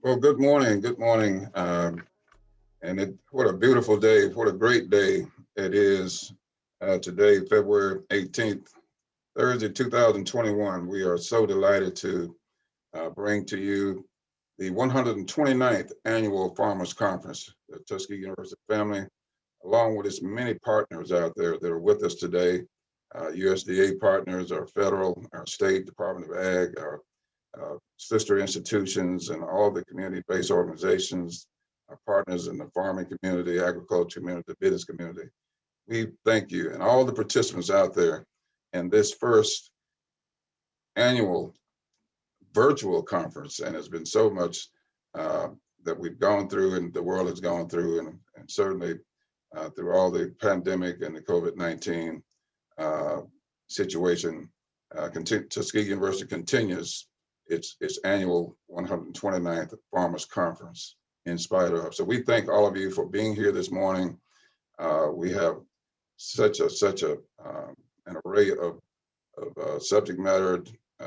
Well, good morning. Good morning. What a beautiful day. What a great day it is today, February 18th, Thursday, 2021. We are so delighted to bring to you the 129th Annual Farmers Conference. The Tuskegee University family, along with its many partners out there that are with us today, USDA partners, our federal, our state, Department of Ag, our sister institutions, and all the community-based organizations, our partners in the farming community, agriculture community, business community. We thank you and all the participants out there in this first annual virtual conference. And there's been so much that we've gone through and the world has gone through, and certainly through all the pandemic and the COVID-19 situation, Tuskegee University continues its annual 129th Farmers Conference in spite of. So we thank all of you for being here this morning. We have such an array of subject matter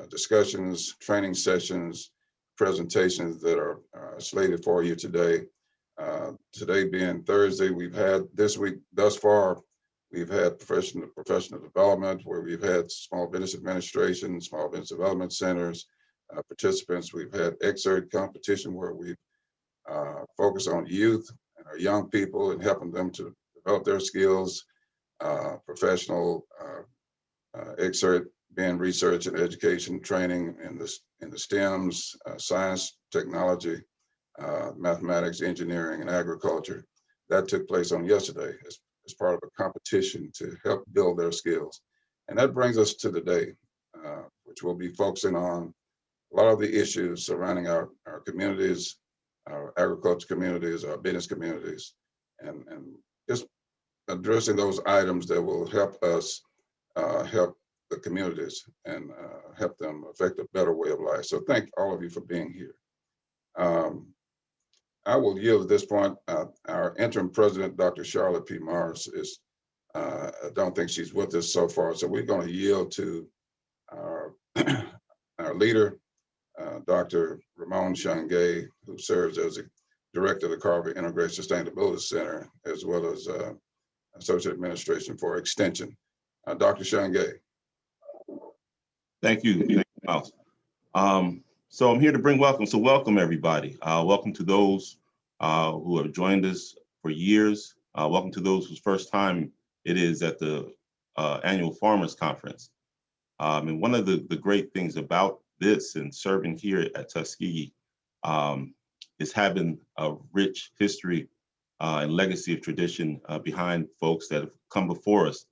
discussions, training sessions, presentations that are slated for you today. Today being Thursday, we've had this week thus far, we've had professional development where we've had small business administration, small business development centers, participants. We've had excerpt competition where we've focused on youth and our young people and helping them to develop their skills, professional excerpt being research and education training in the STEMs, science, technology, mathematics, engineering, and agriculture. That took place on yesterday as part of a competition to help build their skills. And that brings us to the day, which we'll be focusing on a lot of the issues surrounding our communities, our agriculture communities, our business communities, and just addressing those items that will help us help the communities and help them affect a better way of life. So thank all of you for being here. I will yield at this point. Our interim president, Dr. Charlotte P. Morris, I don't think she's with us so far. So we're going to yield to our, our leader, Dr. Ramon Shangay, who serves as the director of the Carver Integrated Sustainability Center, as well as Associate Administration for Extension. Dr. Shangay. Thank you, Miles. So I'm here to bring welcome. So welcome, everybody. Welcome to those who have joined us for years. Welcome to those whose first time it is at the annual Farmers Conference. And one of the great things about this and serving here at Tuskegee is having a rich history and legacy of tradition behind folks that have come before us.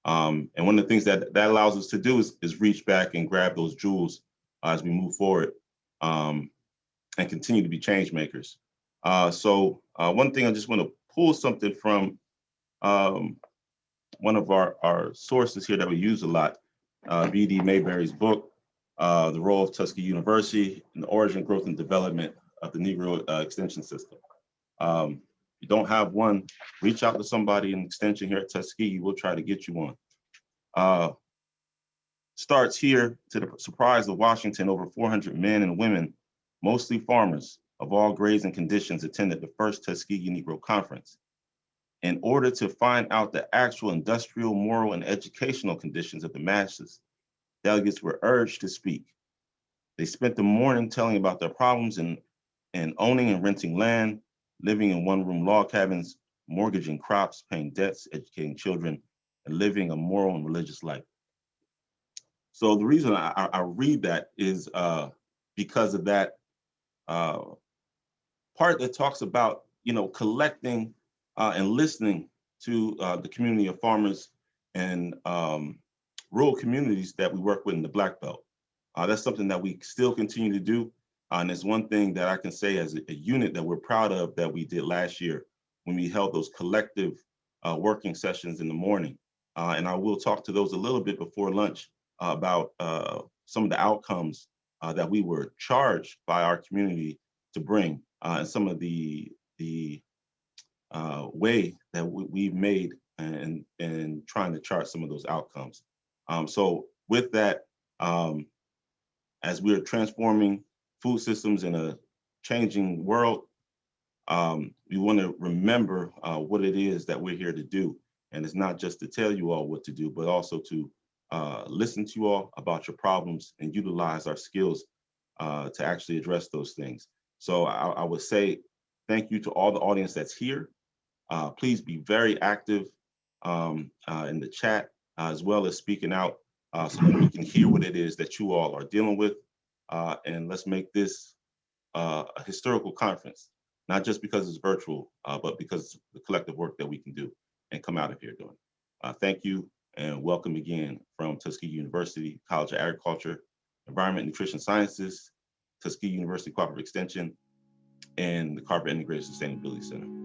And one of the things that allows us to do is reach back and grab those jewels as we move forward and continue to be change makers. So one thing I just want to pull something from one of our sources here that we use a lot, B.D. Mayberry's book, The Role of Tuskegee University in the Origin, Growth, and Development of the Negro Extension System. If you don't have one, reach out to somebody in Extension here at Tuskegee. We'll try to get you one. Starts here. To the surprise of Washington, over 400 men and women, mostly farmers of all grades and conditions, attended the first Tuskegee Negro Conference. In order to find out the actual industrial, moral, and educational conditions of the masses, delegates were urged to speak. They spent the morning telling about their problems in owning and renting land, living in one-room log cabins, mortgaging crops, paying debts, educating children, and living a moral and religious life. So the reason I read that is because of that part that talks about, collecting and listening to the community of farmers and rural communities that we work with in the Black Belt. That's something that we still continue to do. And it's one thing that I can say as a unit that we're proud of that we did last year when we held those collective working sessions in the morning. And I will talk to those a little bit before lunch about some of the outcomes that we were charged by our community to bring and some of the way that we've made and trying to chart some of those outcomes. So with that, as we're transforming food systems in a changing world, we want to remember what it is that we're here to do. And it's not just to tell you all what to do, but also to listen to you all about your problems and utilize our skills to actually address those things. So I would say thank you to all the audience that's here. Please be very active in the chat, as well as speaking out so that we can hear what it is that you all are dealing with. And let's make this a historical conference, not just because it's virtual, but because of the collective work that we can do and come out of here doing. Thank you and welcome again from Tuskegee University, College of Agriculture, Environment and Nutrition Sciences, Tuskegee University Cooperative Extension, and the Carver Integrated Sustainability Center.